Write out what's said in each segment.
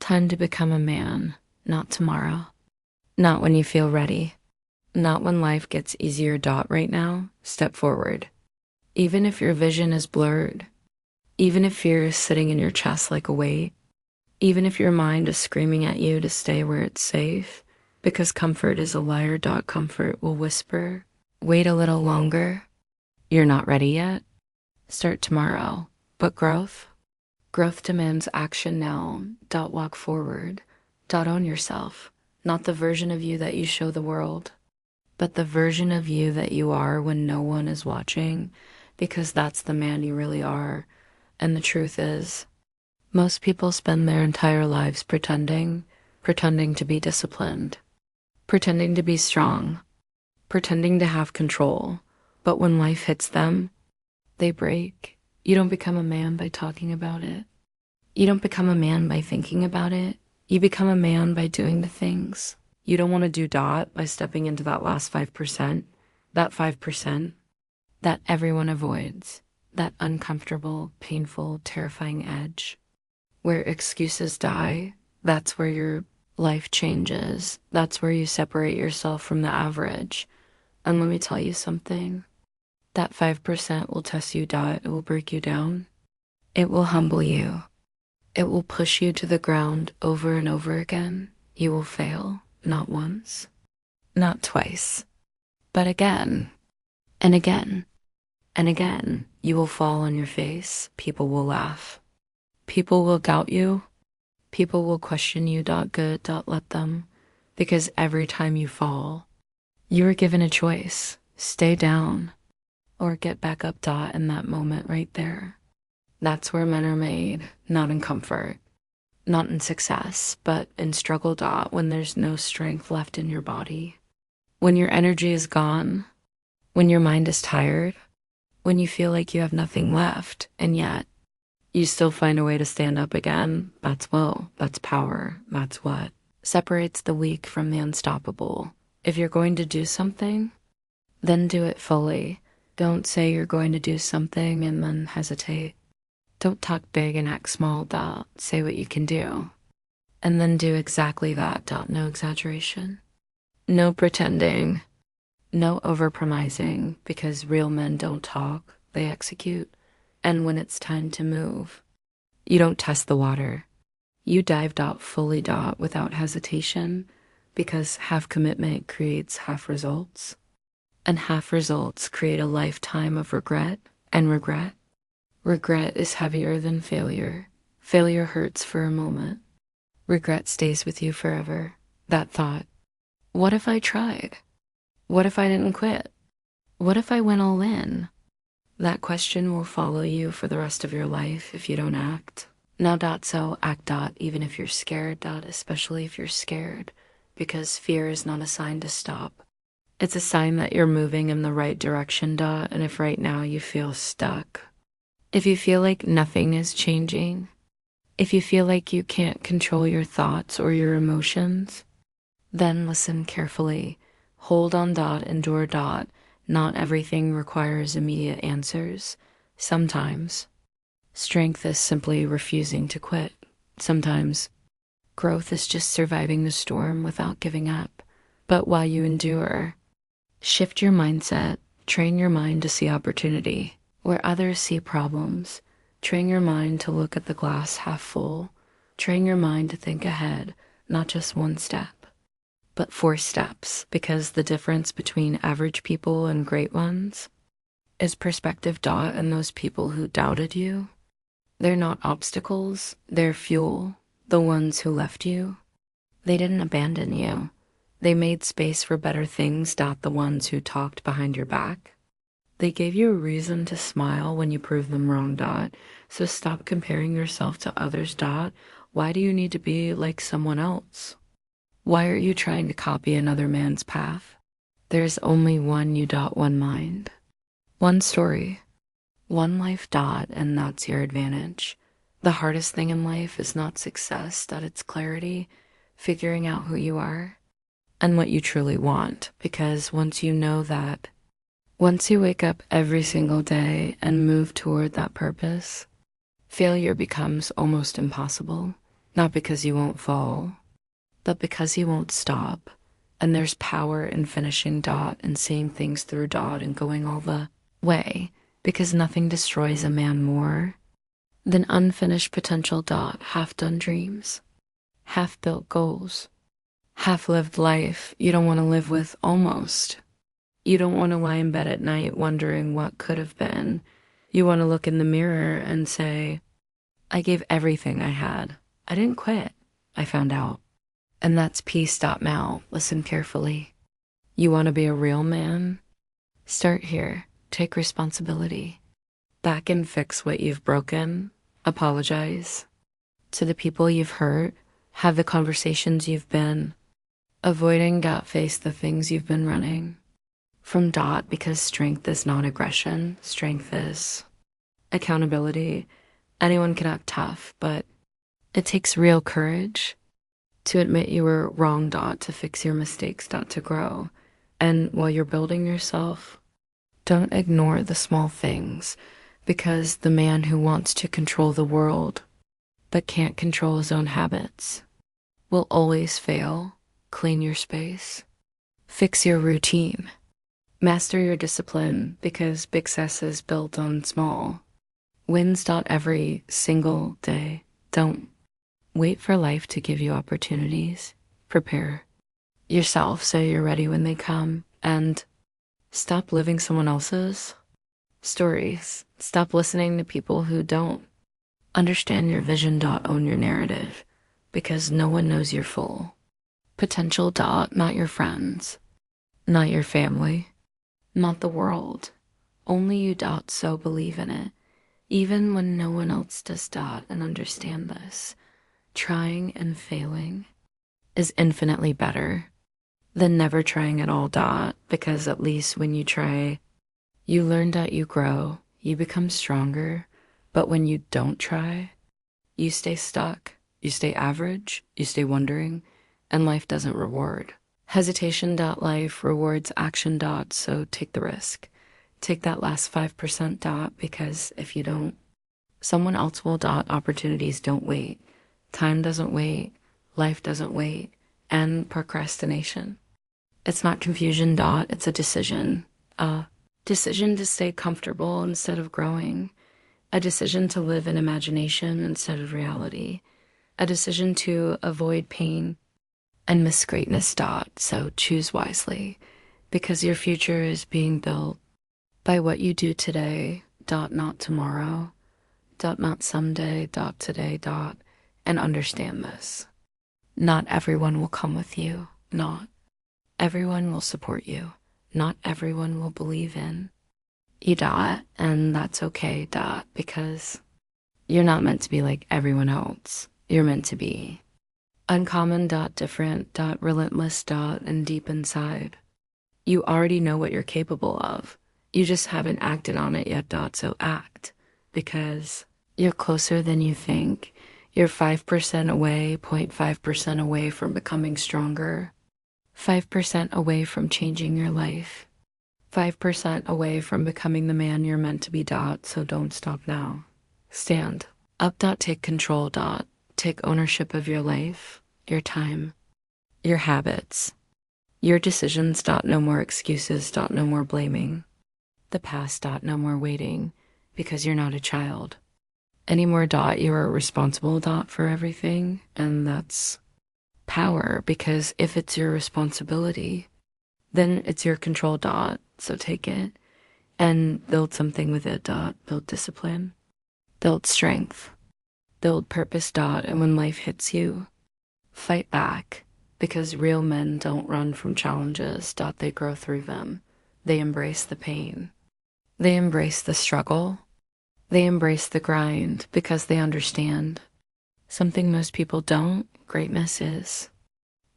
Time to become a man, not tomorrow. Not when you feel ready. Not when life gets easier. Right now, step forward. Even if your vision is blurred, even if fear is sitting in your chest like a weight, even if your mind is screaming at you to stay where it's safe, because comfort is a liar. Comfort will whisper, wait a little longer. You're not ready yet. Start tomorrow. But growth demands action now. Walk forward. Own yourself. Not the version of you that you show the world, but the version of you that you are when no one is watching, because that's the man you really are. And the truth is, most people spend their entire lives pretending to be disciplined, pretending to be strong, pretending to have control. But when life hits them, they break. You don't become a man by talking about it. You don't become a man by thinking about it. You become a man by doing the things you don't want to do. By stepping into that last 5%, that 5% that everyone avoids, that uncomfortable, painful, terrifying edge where excuses die. That's where your life changes. That's where you separate yourself from the average. And let me tell you something. That 5% will test you. It will break you down. It will humble you. It will push you to the ground over and over again. You will fail, not once, not twice, but again and again and again. You will fall on your face. People will laugh. People will doubt you. People will question you. Good. Let them. Because every time you fall, you are given a choice. Stay down or get back up. In that moment right there. That's where men are made, not in comfort, not in success, but in struggle. When there's no strength left in your body, when your energy is gone, when your mind is tired, when you feel like you have nothing left, and yet you still find a way to stand up again. That's will, that's power, that's what separates the weak from the unstoppable. If you're going to do something, then do it fully. Don't say you're going to do something and then hesitate. Don't talk big and act small. Say what you can do. And then do exactly that. No exaggeration. No pretending. No overpromising, because real men don't talk, they execute. And when it's time to move, you don't test the water. You dive. Fully. Without hesitation, because half commitment creates half results. And half results create a lifetime of regret, and regret is heavier than failure. Failure hurts for a moment. Regret stays with you forever. That thought, what if I tried? What if I didn't quit? What if I went all in? That question will follow you for the rest of your life if you don't act. Now. So act. Even if you're scared. Especially if you're scared, because fear is not a sign to stop. It's a sign that you're moving in the right direction. And if right now you feel stuck, if you feel like nothing is changing, if you feel like you can't control your thoughts or your emotions, then listen carefully. Hold on. Endure. Not everything requires immediate answers. Sometimes strength is simply refusing to quit. Sometimes growth is just surviving the storm without giving up. But while you endure, shift your mindset. Train your mind to see opportunity where others see problems. Train your mind to look at the glass half full. Train your mind to think ahead, not just one step, but 4 steps, because the difference between average people and great ones is perspective. And those people who doubted you, they're not obstacles, they're fuel. The ones who left you, they didn't abandon you. They made space for better things. The ones who talked behind your back, they gave you a reason to smile when you proved them wrong. So stop comparing yourself to others. Why do you need to be like someone else? Why are you trying to copy another man's path? There's only one you. One mind, one story, one life. And that's your advantage. The hardest thing in life is not success. It's clarity, figuring out who you are and what you truly want. Because once you know that, once you wake up every single day and move toward that purpose, failure becomes almost impossible. Not because you won't fall, but because you won't stop. And there's power in finishing dot and seeing things through dot and going all the way, because nothing destroys a man more than unfinished potential dot, half-done dreams, half-built goals, half-lived life you don't want to live with almost. You don't want to lie in bed at night wondering what could have been. You want to look in the mirror and say, I gave everything I had. I didn't quit. I found out. And that's peace.mal. Listen carefully. You want to be a real man? Start here. Take responsibility. Back and fix what you've broken. Apologize to the people you've hurt. Have the conversations you've been avoiding. Face the things you've been running from dot, because strength is not aggression. Strength is accountability. Anyone can act tough, but it takes real courage to admit you were wrong dot, to fix your mistakes dot, to grow. And while you're building yourself, don't ignore the small things, because the man who wants to control the world but can't control his own habits will always fail. Clean your space. Fix your routine. Master your discipline, because big success is built on small wins dot every single day. Don't wait for life to give you opportunities. Prepare yourself so you're ready when they come, and stop living someone else's stories. Stop listening to people who don't understand your vision dot. Own your narrative, because no one knows your full potential dot. Not your friends, not your family, not the world. Only you dot, so believe in it. Even when no one else does dot, and understand this. Trying and failing is infinitely better than never trying at all dot, because at least when you try, you learn dot, you grow, you become stronger. But when you don't try, you stay stuck, you stay average, you stay wondering, and life doesn't reward. Hesitation dot. Life rewards action dot, so take the risk. Take that last 5% dot, because if you don't, someone else will dot. Opportunities don't wait. Time doesn't wait. Life doesn't wait. And procrastination. It's not confusion dot. It's a decision. A decision to stay comfortable instead of growing. A decision to live in imagination instead of reality. A decision to avoid pain and miss greatness dot. So choose wisely, because your future is being built by what you do today dot, not tomorrow dot, not someday dot, today dot. And understand this. Not everyone will come with you. Not everyone will support you. Not everyone will believe in you dot, and that's okay dot, because you're not meant to be like everyone else. You're meant to be uncommon dot, different dot, relentless dot, and deep inside. You already know what you're capable of. You just haven't acted on it yet dot, so act, because you're closer than you think. You're 5% away, 0.5% away from becoming stronger, 5% away from changing your life, 5% away from becoming the man you're meant to be dot, so don't stop now. Stand up dot, take control dot, take ownership of your life, your time, your habits, your decisions dot. No more excuses dot, no more blaming the past dot, no more waiting, because you're not a child anymore dot. You are responsible dot for everything, and that's power, because if it's your responsibility, then it's your control dot. So take it and build something with it dot. Build discipline, build strength, build purpose dot. And when life hits you, fight back, because real men don't run from challenges dot. They grow through them. They embrace the pain. They embrace the struggle. They embrace the grind, because they understand something most people don't. Greatness is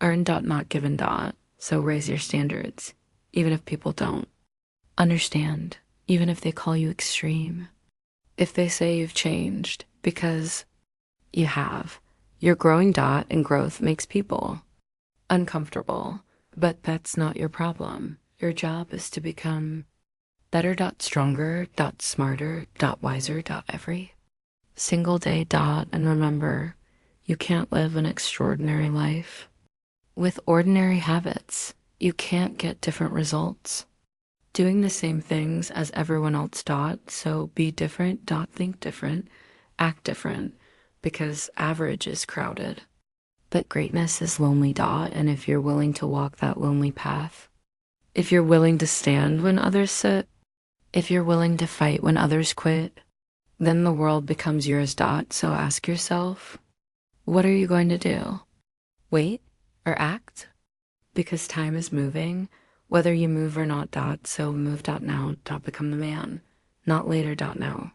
earned dot, not given dot. So raise your standards, even if people don't understand, even if they call you extreme, if they say you've changed, because you have. You're growing dot, and growth makes people uncomfortable, but that's not your problem. Your job is to become better dot, stronger dot, smarter dot, wiser dot every single day dot. And remember, You can't live an extraordinary life. With ordinary habits, you can't get different results. Doing the same things as everyone else dot, so be different, dot think different, act different, because average is crowded. But greatness is lonely, dot, and if you're willing to walk that lonely path, if you're willing to stand when others sit, if you're willing to fight when others quit, then the world becomes yours, dot. So ask yourself, what are you going to do? Wait or act? Because time is moving, whether you move or not, dot. So move, dot now, dot become the man, not later, dot now.